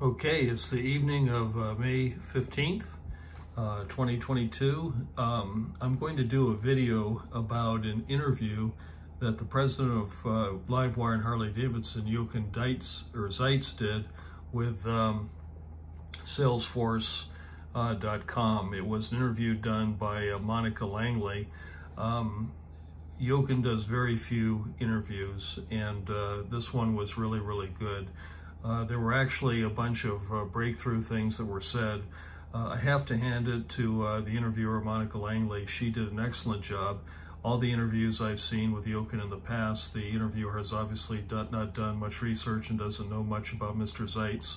Okay, it's the evening of May 15th, 2022. I'm going to do a video about an interview that the president of LiveWire and Harley-Davidson, Jochen Zeitz, did with SalesForce.com. It was an interview done by Monica Langley. Jochen does very few interviews, and this one was really, really good. There were actually a bunch of breakthrough things that were said. I have to hand it to the interviewer, Monica Langley. She did an excellent job. All the interviews I've seen with Jochen in the past, the interviewer has obviously not done much research and doesn't know much about Mr. Zeitz.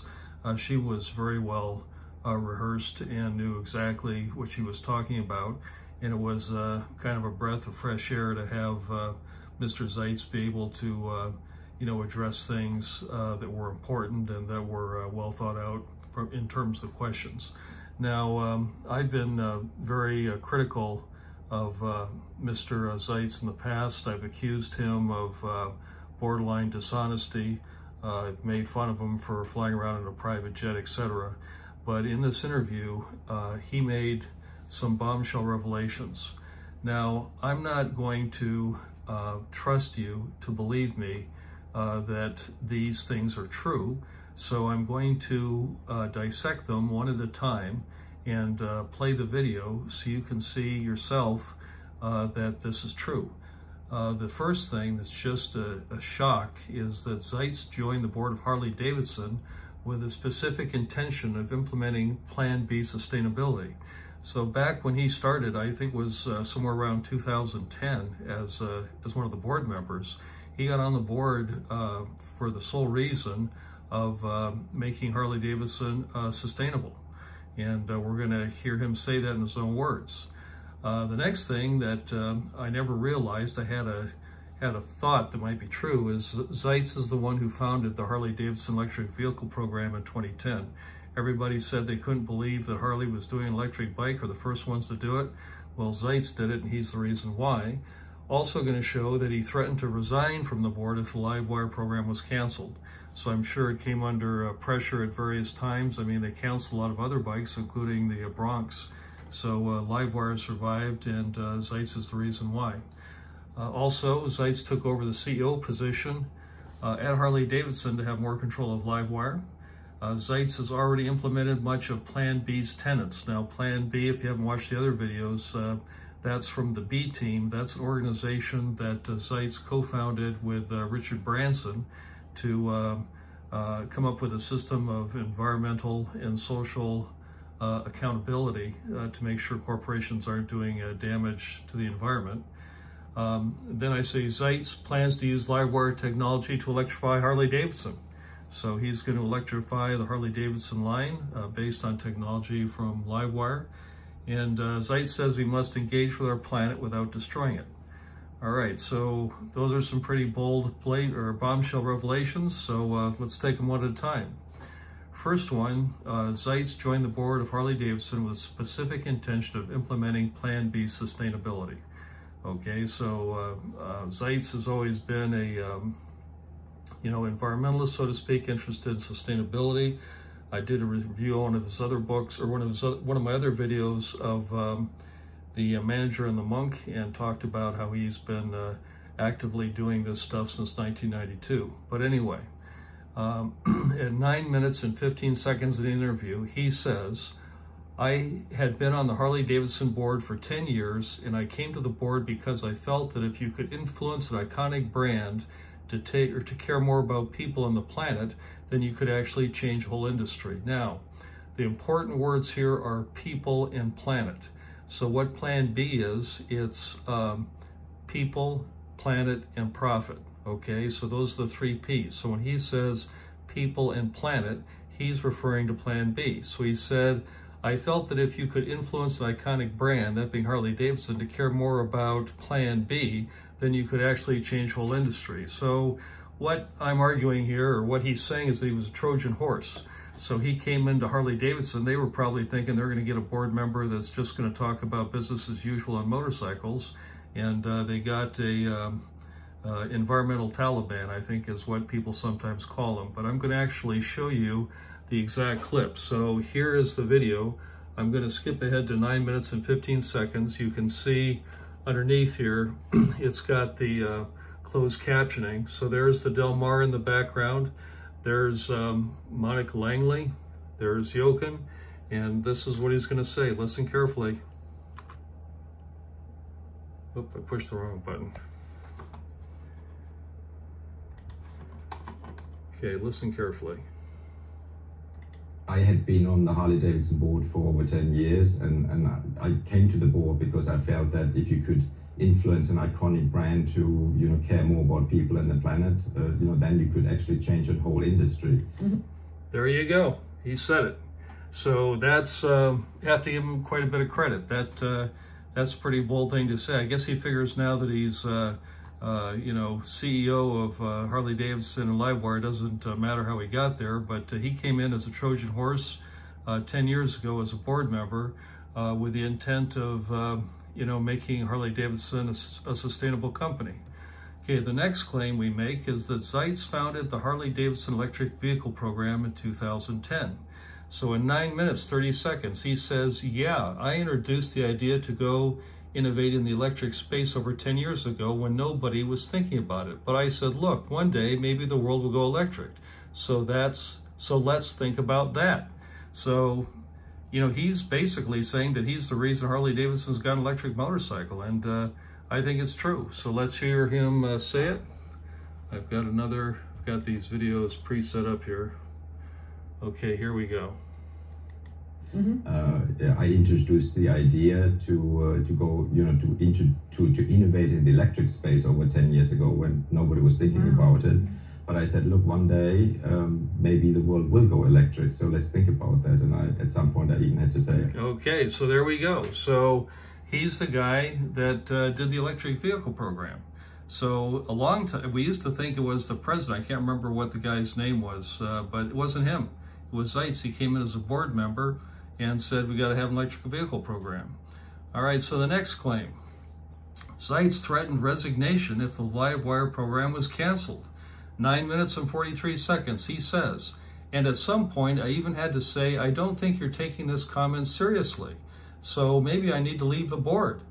She was very well rehearsed and knew exactly what she was talking about. And it was kind of a breath of fresh air to have Mr. Zeitz be able to address things that were important and that were well thought out in terms of questions. Now, I've been very critical of Mr. Zeitz in the past. I've accused him of borderline dishonesty. I've made fun of him for flying around in a private jet, etc. But in this interview, he made some bombshell revelations. Now, I'm not going to trust you to believe me that these things are true. So I'm going to dissect them one at a time and play the video so you can see yourself that this is true. The first thing that's just a shock is that Zeitz joined the board of Harley-Davidson with a specific intention of implementing Plan B sustainability. So back when he started, I think it was somewhere around 2010 as one of the board members, he got on the board for the sole reason of making Harley-Davidson sustainable. And we're going to hear him say that in his own words. The next thing that I never realized, I had a thought that might be true, is Zeitz is the one who founded the Harley-Davidson electric vehicle program in 2010. Everybody said they couldn't believe that Harley was doing an electric bike or the first ones to do it. Well, Zeitz did it, and he's the reason why. Also going to show that he threatened to resign from the board if the LiveWire program was canceled. So I'm sure it came under pressure at various times. I mean, they canceled a lot of other bikes, including the Bronx. So LiveWire survived, and Zeitz is the reason why. Also, Zeitz took over the CEO position at Harley-Davidson to have more control of LiveWire. Zeitz has already implemented much of Plan B's tenets. Now, Plan B, if you haven't watched the other videos, that's from the B team. That's an organization that Zeitz co-founded with Richard Branson to come up with a system of environmental and social accountability to make sure corporations aren't doing damage to the environment. Then I say Zeitz plans to use LiveWire technology to electrify Harley-Davidson. So he's going to electrify the Harley-Davidson line based on technology from LiveWire. And Zeitz says we must engage with our planet without destroying it. All right, so those are some pretty bold bombshell revelations. So let's take them one at a time. First one, Zeitz joined the board of Harley-Davidson with specific intention of implementing Plan B sustainability. Okay, so Zeitz has always been a environmentalist, so to speak, interested in sustainability. I did a review on one of his other books, or one of my other videos of the Manager and the Monk, and talked about how he's been actively doing this stuff since 1992. But anyway, at 9 minutes and 15 seconds of the interview, he says, I had been on the Harley-Davidson board for 10 years, and I came to the board because I felt that if you could influence an iconic brand to care more about people on the planet, then you could actually change the whole industry. Now, the important words here are people and planet. So what Plan B is, it's people, planet, and profit. Okay, so those are the 3 P's. So when he says people and planet, he's referring to Plan B. So he said, I felt that if you could influence an iconic brand, that being Harley-Davidson, to care more about Plan B, then you could actually change the whole industry. So what I'm arguing here, or what he's saying, is that he was a Trojan horse. So he came into Harley-Davidson. They were probably thinking they're going to get a board member that's just going to talk about business as usual on motorcycles. And they got a environmental Taliban, I think is what people sometimes call them. But I'm going to actually show you the exact clip. So here is the video. I'm going to skip ahead to 9 minutes and 15 seconds. You can see underneath here, it's got the closed captioning. So there's the Del Mar in the background. There's Monica Langley. There's Jochen. And this is what he's going to say. Listen carefully. Oop, I pushed the wrong button. Okay, listen carefully. I had been on the Harley-Davidson board for over 10 years, and I came to the board because I felt that if you could influence an iconic brand to, you know, care more about people and the planet, you know, then you could actually change a whole industry. Mm-hmm. There you go. He said it. So that's, you have to give him quite a bit of credit. That's a pretty bold thing to say. I guess he figures now that he's, you know, CEO of Harley-Davidson and LiveWire. Doesn't matter how he got there, but he came in as a Trojan horse 10 years ago as a board member with the intent of, you know, making Harley-Davidson a sustainable company. Okay, the next claim we make is that Zeitz founded the Harley-Davidson electric vehicle program in 2010. So in 9 minutes, 30 seconds, he says, yeah, I introduced the idea to go innovate in the electric space over 10 years ago when nobody was thinking about it. But I said, look, one day maybe the world will go electric. So let's think about that. So, you know, he's basically saying that he's the reason Harley-Davidson's got an electric motorcycle. And I think it's true. So let's hear him say it. I've got these videos pre-set up here. Okay, here we go. Mm-hmm. I introduced the idea to go, you know, to innovate in the electric space over 10 years ago when nobody was thinking about it. But I said, look, one day maybe the world will go electric, so let's think about that. And at some point I even had to say it. Okay, so there we go. So he's the guy that did the electric vehicle program. So a long time, we used to think it was the president. I can't remember what the guy's name was, but it wasn't him. It was Zeitz. He came in as a board member and said, we got to have an electric vehicle program. All right, so the next claim. Zeitz threatened resignation if the LiveWire program was canceled. 9 minutes and 43 seconds, he says. And at some point, I even had to say, I don't think you're taking this comment seriously. So maybe I need to leave the board.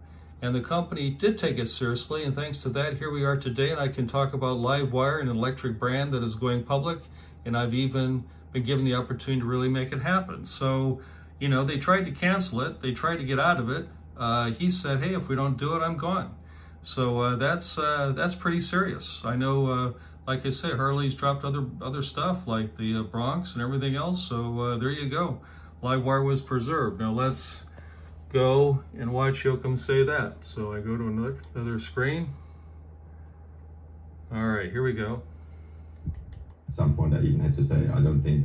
And the company did take it seriously, and thanks to that, here we are today, and I can talk about LiveWire, an electric brand that is going public, and I've even been given the opportunity to really make it happen. So, you know, they tried to cancel it, they tried to get out of it. He said, hey, if we don't do it, I'm gone. So that's pretty serious. I know, like I say, Harley's dropped other stuff like the Bronx and everything else, so there you go. LiveWire was preserved. Now let's go and watch Jochen say that. So I go to another screen. All right, here we go. At some point I even had to say, I don't think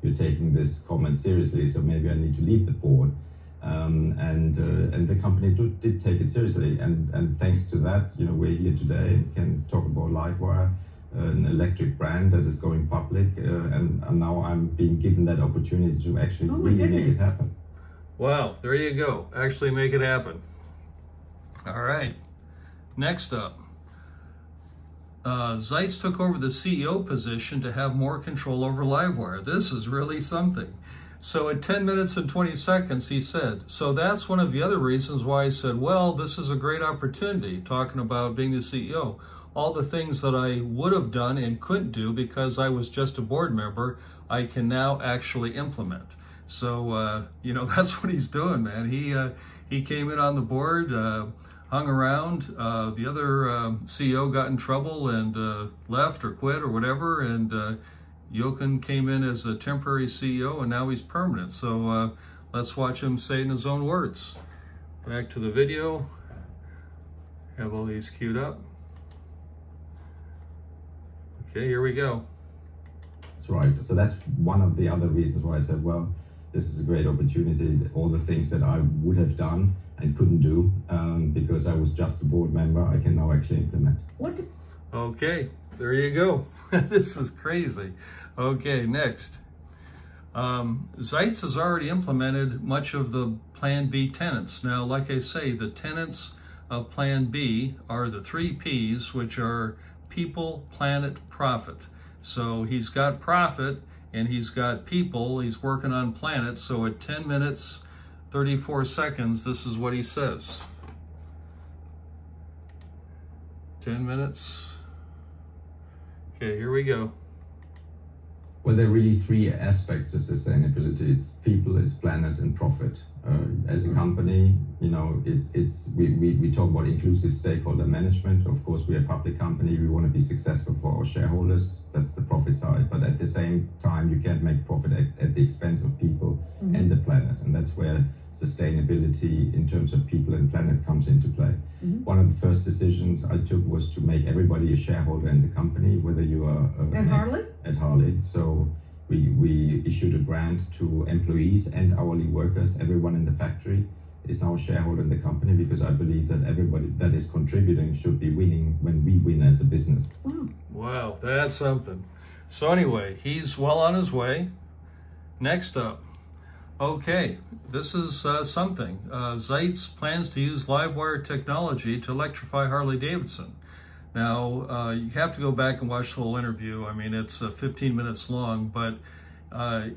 you're taking this comment seriously, so maybe I need to leave the board. And the company did take it seriously, and thanks to that, you know, we're here today and can talk about LiveWire, an electric brand that is going public, and now I'm being given that opportunity to actually really make it happen. Wow, there you go. Actually make it happen. All right, next up. Zeitz took over the CEO position to have more control over LiveWire. This is really something. So at 10 minutes and 20 seconds, he said, so that's one of the other reasons why I said, well, this is a great opportunity, talking about being the CEO. All the things that I would have done and couldn't do because I was just a board member, I can now actually implement. So, you know, that's what he's doing, man. He came in on the board, hung around. The other CEO got in trouble and left or quit or whatever, and Jochen came in as a temporary CEO, and now he's permanent. So let's watch him say it in his own words. Back to the video. Have all these queued up. Okay, here we go. That's right. So that's one of the other reasons why I said, well, this is a great opportunity. All the things that I would have done and couldn't do because I was just a board member, I can now actually implement. What? Okay, there you go. This is crazy. Okay, next. Zeitz has already implemented much of the Plan B tenets. Now, like I say, the tenets of Plan B are the 3 Ps, which are people, planet, profit. So he's got profit, and he's got people, he's working on planets. So at 10 minutes, 34 seconds, this is what he says. 10 minutes. Okay, here we go. Well, there are really three aspects to sustainability. It's people, it's planet, and profit. As a company, you know, we talk about inclusive stakeholder management. Of course, we're a public company. We want to be successful for our shareholders. That's the profit side. But at the same time, you can't make profit at the expense of people and the planet. And that's where sustainability in terms of people and planet comes into play. One of the first decisions I took was to make everybody a shareholder in the company, whether you are at Harley. At Harley. So we issued a grant to employees and hourly workers. Everyone in the factory is now a shareholder in the company, because I believe that everybody that is contributing should be winning when we win as a business. Wow, that's something. So anyway, he's well on his way. Next up. Okay, this is something. Zeitz plans to use LiveWire technology to electrify Harley-Davidson. Now, you have to go back and watch the whole interview. I mean, it's 15 minutes long, but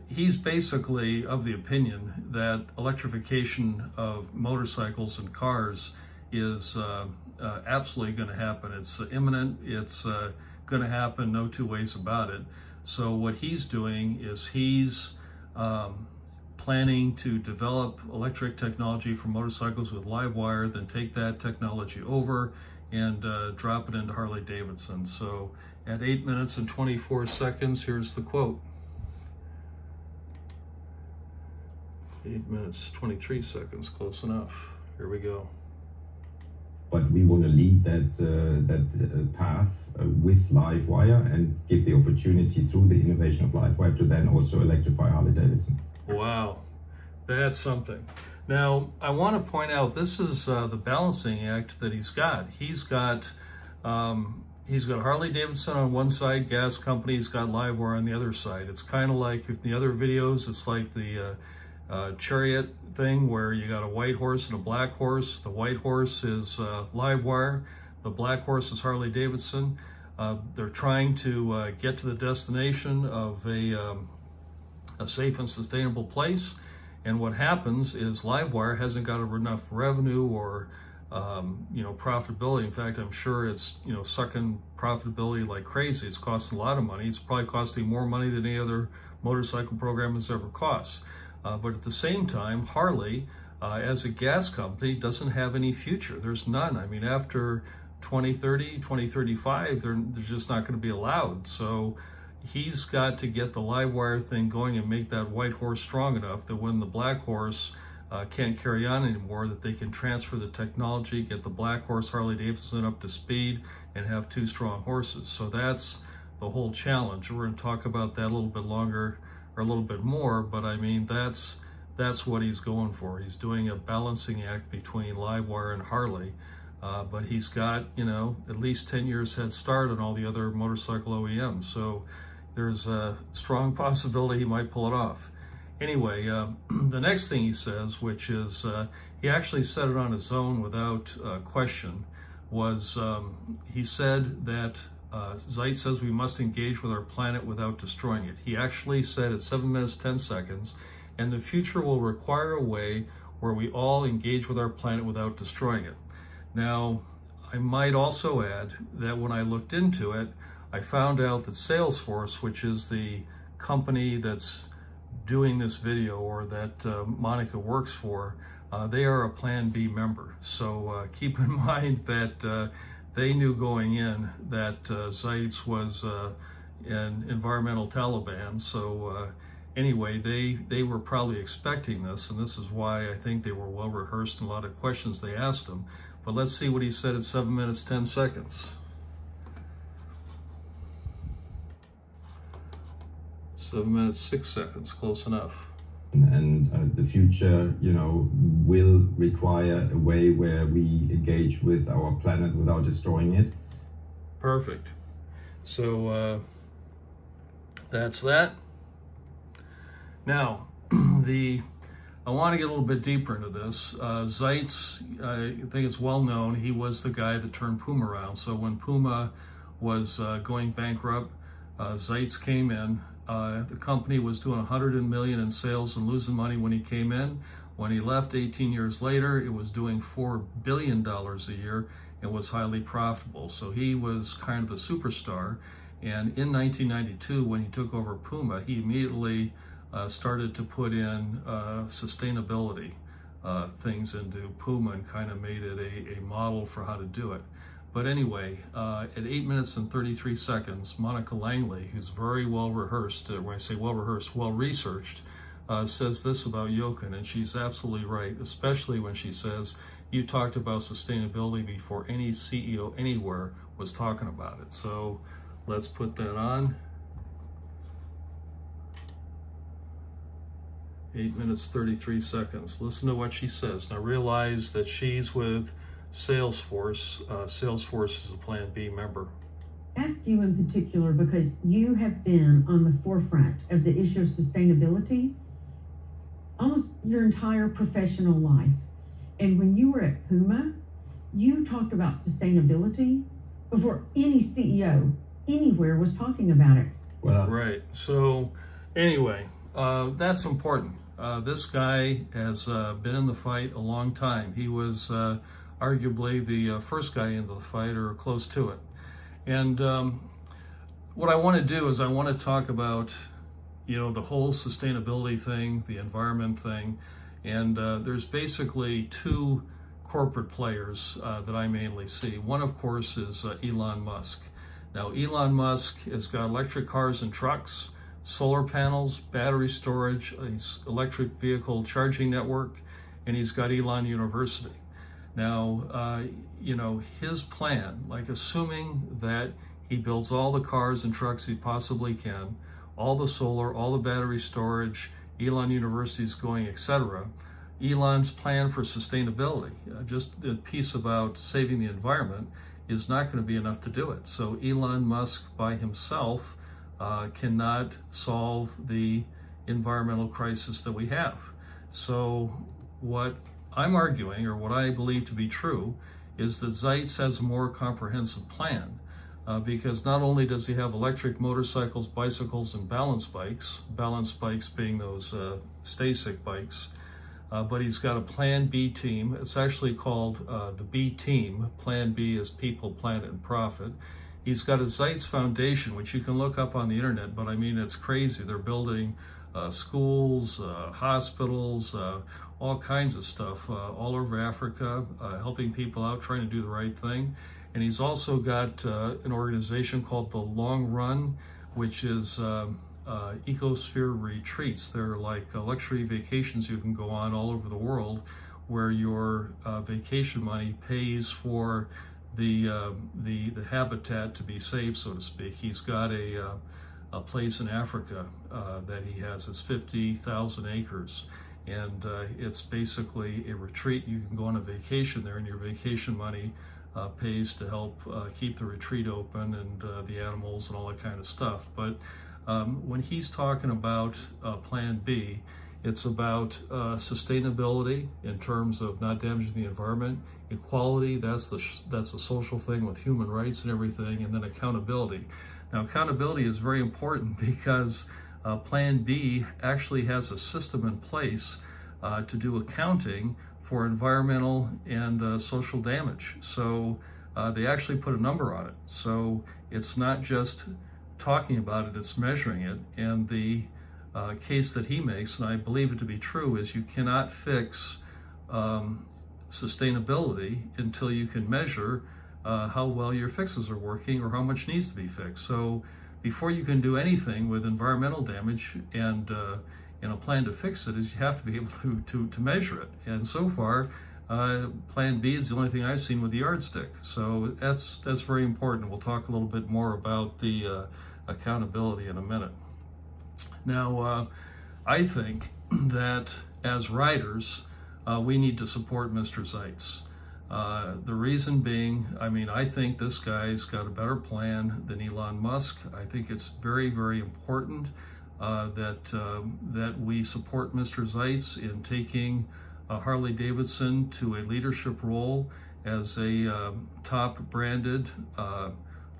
he's basically of the opinion that electrification of motorcycles and cars is absolutely going to happen. It's imminent. It's going to happen, no two ways about it. So what he's doing is he's planning to develop electric technology for motorcycles with LiveWire, then take that technology over and drop it into Harley-Davidson. So at 8 minutes and 24 seconds, here's the quote. 8 minutes, 23 seconds, close enough. Here we go. But we want to lead that path with LiveWire and give the opportunity through the innovation of LiveWire to then also electrify Harley-Davidson. Wow, that's something. Now, I want to point out, this is the balancing act that he's got. He's got Harley-Davidson on one side, gas company. He's got LiveWire on the other side. It's kind of like, if the other videos, it's like the chariot thing where you got a white horse and a black horse. The white horse is LiveWire. The black horse is Harley-Davidson. They're trying to get to the destination of a safe and sustainable place. And what happens is LiveWire hasn't got enough revenue or profitability. In fact, I'm sure it's sucking profitability like crazy. It's costing a lot of money. It's probably costing more money than any other motorcycle program has ever cost. But at the same time, Harley, as a gas company, doesn't have any future. There's none. I mean, after 2030, 2035, they're just not going to be allowed. So he's got to get the LiveWire thing going and make that white horse strong enough that when the black horse can't carry on anymore, that they can transfer the technology, get the black horse Harley-Davidson up to speed, and have two strong horses. So that's the whole challenge. We're going to talk about that a little bit longer, or a little bit more, but I mean, that's what he's going for. He's doing a balancing act between LiveWire and Harley, but he's got, at least 10 years head start on all the other motorcycle OEMs. So there's a strong possibility he might pull it off. Anyway, the next thing he says, which is, he actually said it on his own without question, was he said that Zeitz says we must engage with our planet without destroying it. He actually said at 7 minutes, 10 seconds, and the future will require a way where we all engage with our planet without destroying it. Now, I might also add that when I looked into it, I found out that SalesForce, which is the company that's doing this video, or that Monica works for, they are a Plan B member. So keep in mind that they knew going in that Zeitz was an environmental Taliban. So anyway, they were probably expecting this, and this is why I think they were well rehearsed in a lot of questions they asked him. But let's see what he said at 7 minutes, 10 seconds. 7 minutes, 6 seconds, close enough. And the future, will require a way where we engage with our planet without destroying it. Perfect. So that's that. Now, I want to get a little bit deeper into this. Zeitz, I think it's well known, he was the guy that turned Puma around. So when Puma was going bankrupt, Zeitz came in. The company was doing $100 million in sales and losing money when he came in. When he left 18 years later, it was doing $4 billion a year and was highly profitable. So he was kind of the superstar. And in 1992, when he took over Puma, he immediately started to put in sustainability things into Puma and kind of made it a model for how to do it. But anyway, at 8 minutes and 33 seconds, Monica Langley, who's very well rehearsed, when I say well rehearsed, well researched, says this about Jochen, and she's absolutely right, especially when she says, you talked about sustainability before any CEO anywhere was talking about it. So let's put that on. 8 minutes, 33 seconds. Listen to what she says. Now realize that she's with SalesForce. SalesForce is a Plan B member. Ask you in particular because you have been on the forefront of the issue of sustainability almost your entire professional life. And when you were at Puma, you talked about sustainability before any CEO anywhere was talking about it. Well, right. So anyway, that's important. This guy has been in the fight a long time. He was arguably the first guy into the fight or close to it. And what I want to do is I want to talk about, you know, the whole sustainability thing, the environment thing. And there's basically two corporate players that I mainly see. One, of course, is Elon Musk. Now, Elon Musk has got electric cars and trucks, solar panels, battery storage, his electric vehicle charging network, and he's got Elon University. Now, you know, his plan, like assuming that he builds all the cars and trucks he possibly can, all the solar, all the battery storage, Elon University is going, etc. Elon's plan for sustainability, just the piece about saving the environment, is not going to be enough to do it. So Elon Musk by himself cannot solve the environmental crisis that we have. So what I'm arguing, or what I believe to be true, is that Zeitz has a more comprehensive plan because not only does he have electric motorcycles, bicycles, and balance bikes being those stay-sick bikes, but he's got a Plan B team. It's actually called the B team. Plan B is people, planet, and profit. He's got a Zeitz Foundation, which you can look up on the internet, but I mean, it's crazy. They're building schools, hospitals, all kinds of stuff all over Africa, helping people out, trying to do the right thing. And he's also got an organization called The Long Run, which is ecosphere retreats. They're like luxury vacations you can go on all over the world, where your vacation money pays for the habitat to be saved, so to speak. He's got a place in Africa that he has. It's 50,000 acres, and it's basically a retreat. You can go on a vacation there, and your vacation money pays to help keep the retreat open and the animals and all that kind of stuff. But when he's talking about Plan B, it's about sustainability in terms of not damaging the environment, equality, that's the social thing with human rights and everything, and then accountability. Now, accountability is very important because Plan B actually has a system in place to do accounting for environmental and social damage. So they actually put a number on it. So it's not just talking about it, it's measuring it. And the case that he makes, and I believe it to be true, is you cannot fix sustainability until you can measure how well your fixes are working or how much needs to be fixed. So before you can do anything with environmental damage and a plan to fix it, is you have to be able to measure it. And so far, Plan B is the only thing I've seen with the yardstick. So that's very important. We'll talk a little bit more about the accountability in a minute. Now, I think that as riders, we need to support Mr. Zeitz. The reason being, I mean, I think this guy's got a better plan than Elon Musk. I think it's very, very important that we support Mr. Zeitz in taking Harley-Davidson to a leadership role as a top branded,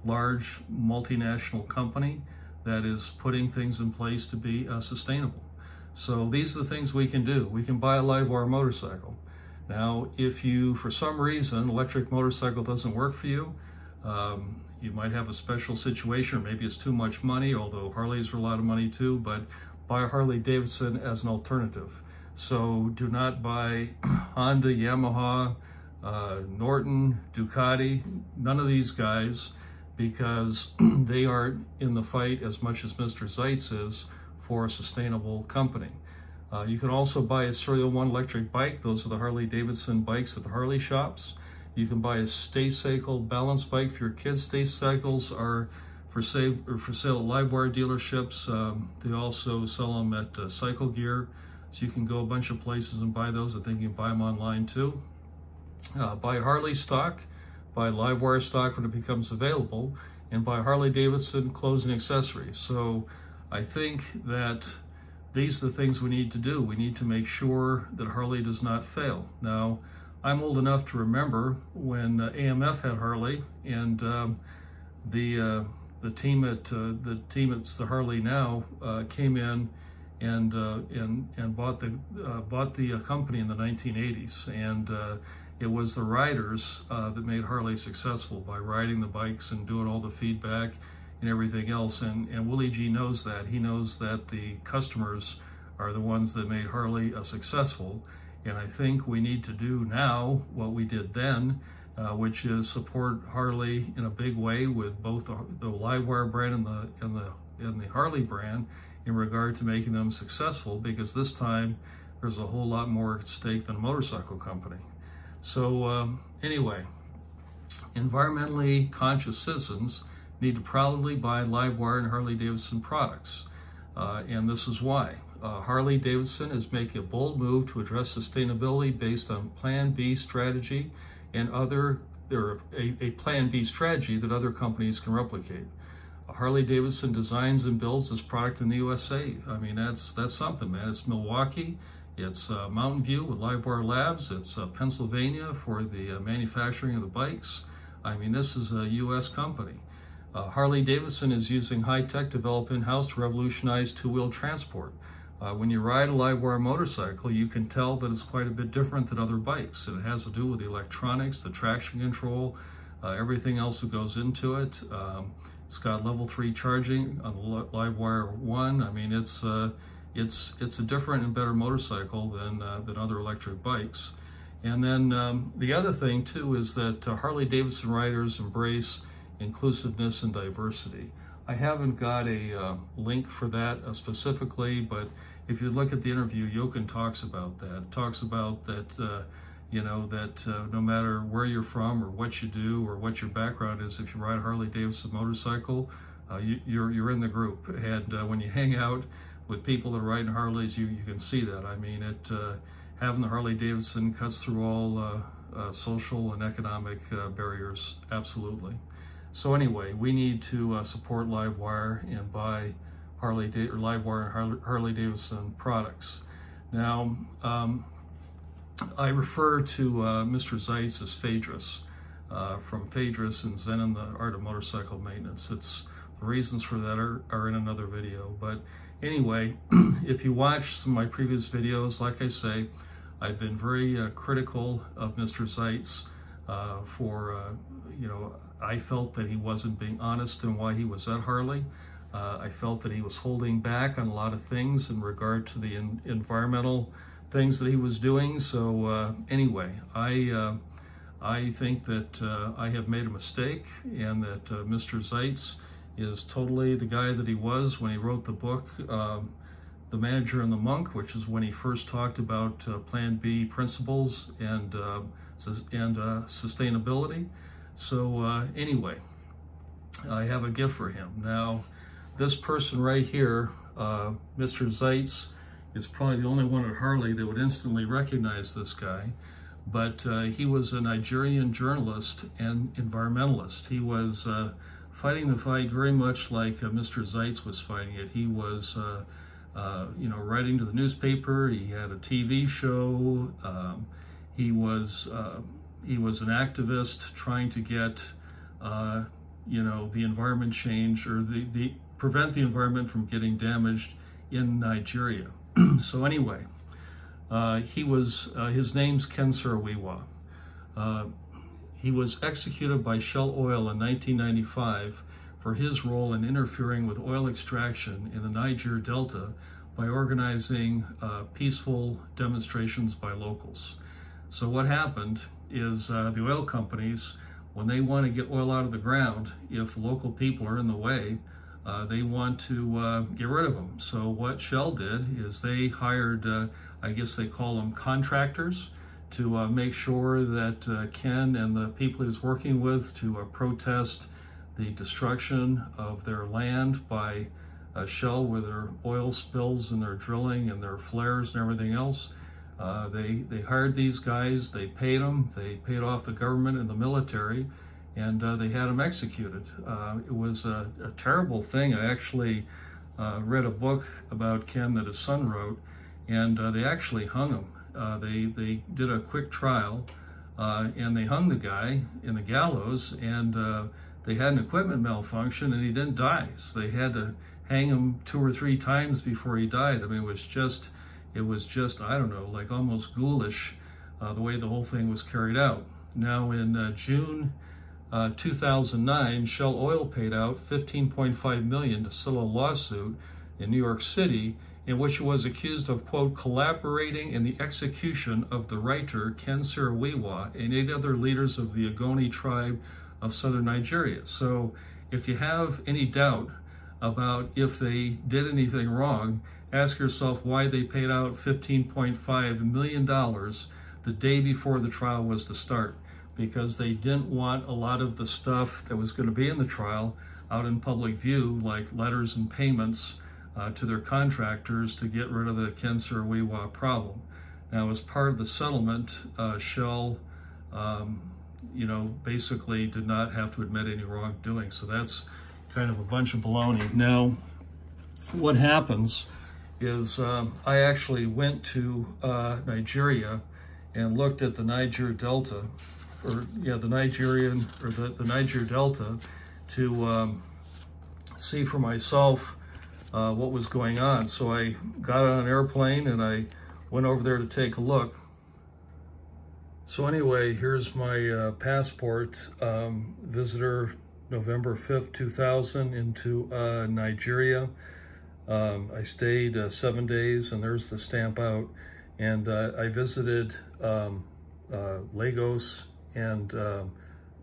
large multinational company. that is putting things in place to be sustainable. So these are the things we can do. We can buy a LiveWire motorcycle. Now, if you, for some reason, electric motorcycle doesn't work for you, you might have a special situation, or maybe it's too much money, although Harleys are a lot of money too, but buy a Harley Davidson as an alternative. So do not buy Honda, Yamaha, Norton, Ducati, none of these guys, because they are in the fight as much as Mr. Zeitz is for a sustainable company. You can also buy a Serial 1 electric bike. Those are the Harley Davidson bikes at the Harley shops. You can buy a Stay-Cycle balance bike for your kids. Stay-Cycles are for sale at LiveWire dealerships. They also sell them at Cycle Gear. So you can go a bunch of places and buy those. I think you can buy them online too. Buy Harley stock, buy LiveWire stock when it becomes available, and buy Harley Davidson clothes and accessories. So I think that these are the things we need to do. We need to make sure that Harley does not fail. Now, I'm old enough to remember when AMF had Harley, and the team at the Harley now came in and bought the company in the 1980s, and it was the riders that made Harley successful by riding the bikes and doing all the feedback and everything else. And Willie G knows that. He knows that the customers are the ones that made Harley successful. And I think we need to do now what we did then, which is support Harley in a big way with both the LiveWire brand and the Harley brand in regard to making them successful, because this time there's a whole lot more at stake than a motorcycle company. So anyway, environmentally conscious citizens need to proudly buy LiveWire and Harley Davidson products. And this is why. Harley Davidson is making a bold move to address sustainability based on Plan B strategy and a Plan B strategy that other companies can replicate. Harley Davidson designs and builds this product in the USA. I mean, that's something, man. It's Milwaukee, it's Mountain View with LiveWire Labs, it's Pennsylvania for the manufacturing of the bikes. I mean, this is a US company. Harley Davidson is using high-tech developed in-house to revolutionize two-wheel transport. When you ride a LiveWire motorcycle, you can tell that it's quite a bit different than other bikes. It has to do with the electronics, the traction control, everything else that goes into it. It's got level 3 charging on the LiveWire 1. I mean, it's a different and better motorcycle than other electric bikes. And then the other thing too is that Harley Davidson riders embrace inclusiveness and diversity. I haven't got a link for that specifically, but if you look at the interview, Jochen talks about that. It talks about that, you know, that no matter where you're from or what you do or what your background is, if you ride a Harley Davidson motorcycle, you're in the group. And when you hang out with people that are riding Harleys, you can see that. I mean, having the Harley Davidson cuts through all social and economic barriers, absolutely. So anyway, we need to support LiveWire and buy LiveWire and Harley Davidson products. Now, I refer to Mr. Zeitz as Phaedrus, from Phaedrus and Zen and the Art of Motorcycle Maintenance. The reasons for that are in another video. But anyway, if you watch some of my previous videos, like I say, I've been very critical of Mr. Zeitz you know, I felt that he wasn't being honest in why he was at Harley. I felt that he was holding back on a lot of things in regard to the environmental things that he was doing. So anyway, I think that I have made a mistake, and that Mr. Zeitz is totally the guy that he was when he wrote the book, The Manager and the Monk, which is when he first talked about Plan B principles and sustainability. So anyway, I have a gift for him. Now, this person right here, Mr. Zeitz, is probably the only one at Harley that would instantly recognize this guy. But he was a Nigerian journalist and environmentalist. He was fighting the fight very much like Mr. Zeitz was fighting it. He was, you know, writing to the newspaper. He had a TV show. He was an activist trying to get, you know, the environment change, or prevent the environment from getting damaged in Nigeria. So anyway, his name's Ken Saro-Wiwa. He was executed by Shell Oil in 1995 for his role in interfering with oil extraction in the Niger Delta by organizing peaceful demonstrations by locals. So what happened is the oil companies, when they want to get oil out of the ground, if local people are in the way, they want to get rid of them. So what Shell did is they hired, I guess they call them contractors, to make sure that Ken and the people he was working with to protest the destruction of their land by Shell with their oil spills and their drilling and their flares and everything else. They hired these guys, they paid them, they paid off the government and the military, and they had them executed. It was a terrible thing. I actually read a book about Ken that his son wrote, and they actually hung him. They did a quick trial, and they hung the guy in the gallows, and they had an equipment malfunction, and he didn't die. So they had to hang him 2 or 3 times before he died. I mean, it was just, I don't know, like almost ghoulish, the way the whole thing was carried out. Now in June 2009, Shell Oil paid out $15.5 million to settle a lawsuit in New York City in which it was accused of, quote, collaborating in the execution of the writer Ken Saro-Wiwa and 8 other leaders of the Ogoni tribe of southern Nigeria. So if you have any doubt about if they did anything wrong, ask yourself why they paid out $15.5 million the day before the trial was to start, because they didn't want a lot of the stuff that was going to be in the trial out in public view, like letters and payments to their contractors to get rid of the Ken Saro-Wiwa problem. Now, as part of the settlement, Shell, basically did not have to admit any wrongdoing. So that's kind of a bunch of baloney. Now, what happens is I actually went to Nigeria and looked at the Niger Delta, the Niger Delta, to see for myself what was going on. So I got on an airplane and I went over there to take a look. So anyway, here's my passport, visitor November 5th, 2000 into Nigeria. I stayed 7 days, and there's the stamp out. And I visited Lagos and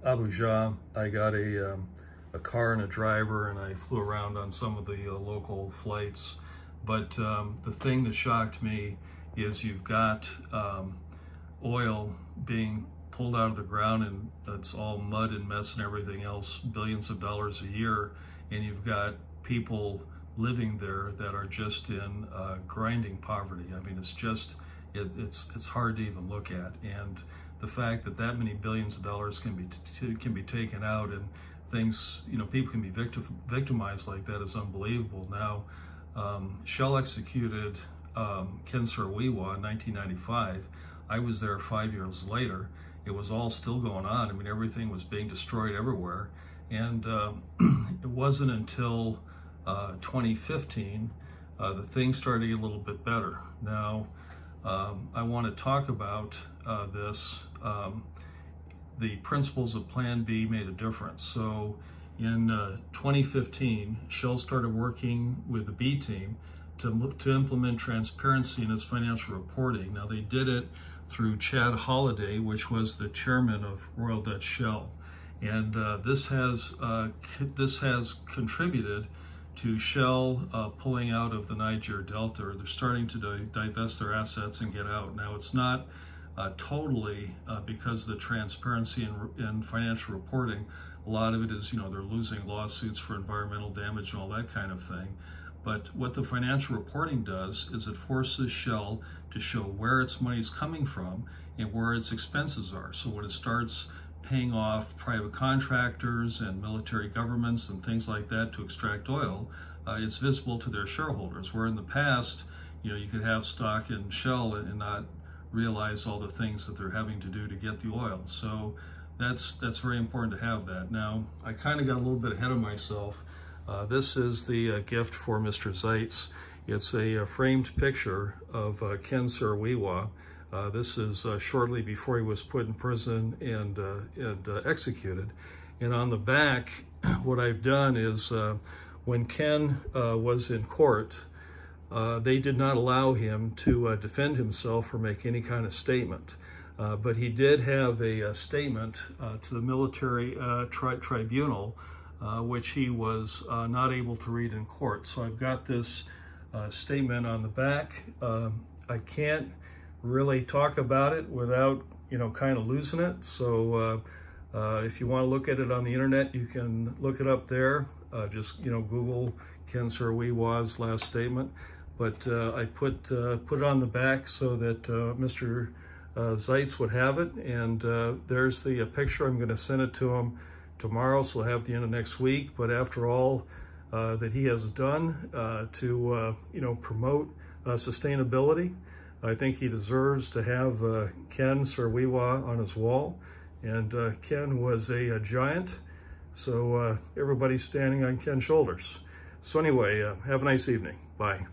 Abuja. I got a car and a driver, and I flew around on some of the local flights. But the thing that shocked me is you've got oil being pulled out of the ground, and it's all mud and mess and everything else, billions of dollars a year, and you've got people living there that are just in grinding poverty. I mean, it's just, it's hard to even look at. And the fact that that many billions of dollars can be taken out, and things, people can be victimized like that, is unbelievable. Now, Shell executed Ken Saro-Wiwa in 1995. I was there 5 years later. It was all still going on. I mean, everything was being destroyed everywhere. And it wasn't until 2015 the things started to get a little bit better. Now, I want to talk about this. The principles of Plan B made a difference. So in 2015, Shell started working with the B team to implement transparency in its financial reporting. Now, they did it through Chad Holliday, which was the chairman of Royal Dutch Shell. And this has contributed to Shell pulling out of the Niger Delta, or they're starting to divest their assets and get out. Now, it's not totally because of the transparency in financial reporting. A lot of it is, they're losing lawsuits for environmental damage and all that kind of thing. But what the financial reporting does is it forces Shell to show where its money is coming from and where its expenses are. So when it starts paying off private contractors and military governments and things like that to extract oil, it's visible to their shareholders. Where in the past, you could have stock in Shell and not realize all the things that they're having to do to get the oil. So that's very important to have that. Now, I kind of got a little bit ahead of myself. This is the gift for Mr. Zeitz. It's a framed picture of Ken Saro-Wiwa. This is shortly before he was put in prison and executed. And on the back, what I've done is when Ken was in court, they did not allow him to defend himself or make any kind of statement. But he did have a statement to the military tribunal, which he was not able to read in court. So I've got this statement on the back. I can't really talk about it without, kind of losing it. So if you want to look at it on the internet, you can look it up there. Just, Google Ken Saro-Wiwa's last statement. But I put it on the back so that Mr. Zeitz would have it. And there's the picture. I'm going to send it to him tomorrow, so we'll have the end of next week. But after all that he has done to promote sustainability, I think he deserves to have Ken Saro-Wiwa on his wall. And Ken was a giant, so everybody's standing on Ken's shoulders. So anyway, have a nice evening. Bye.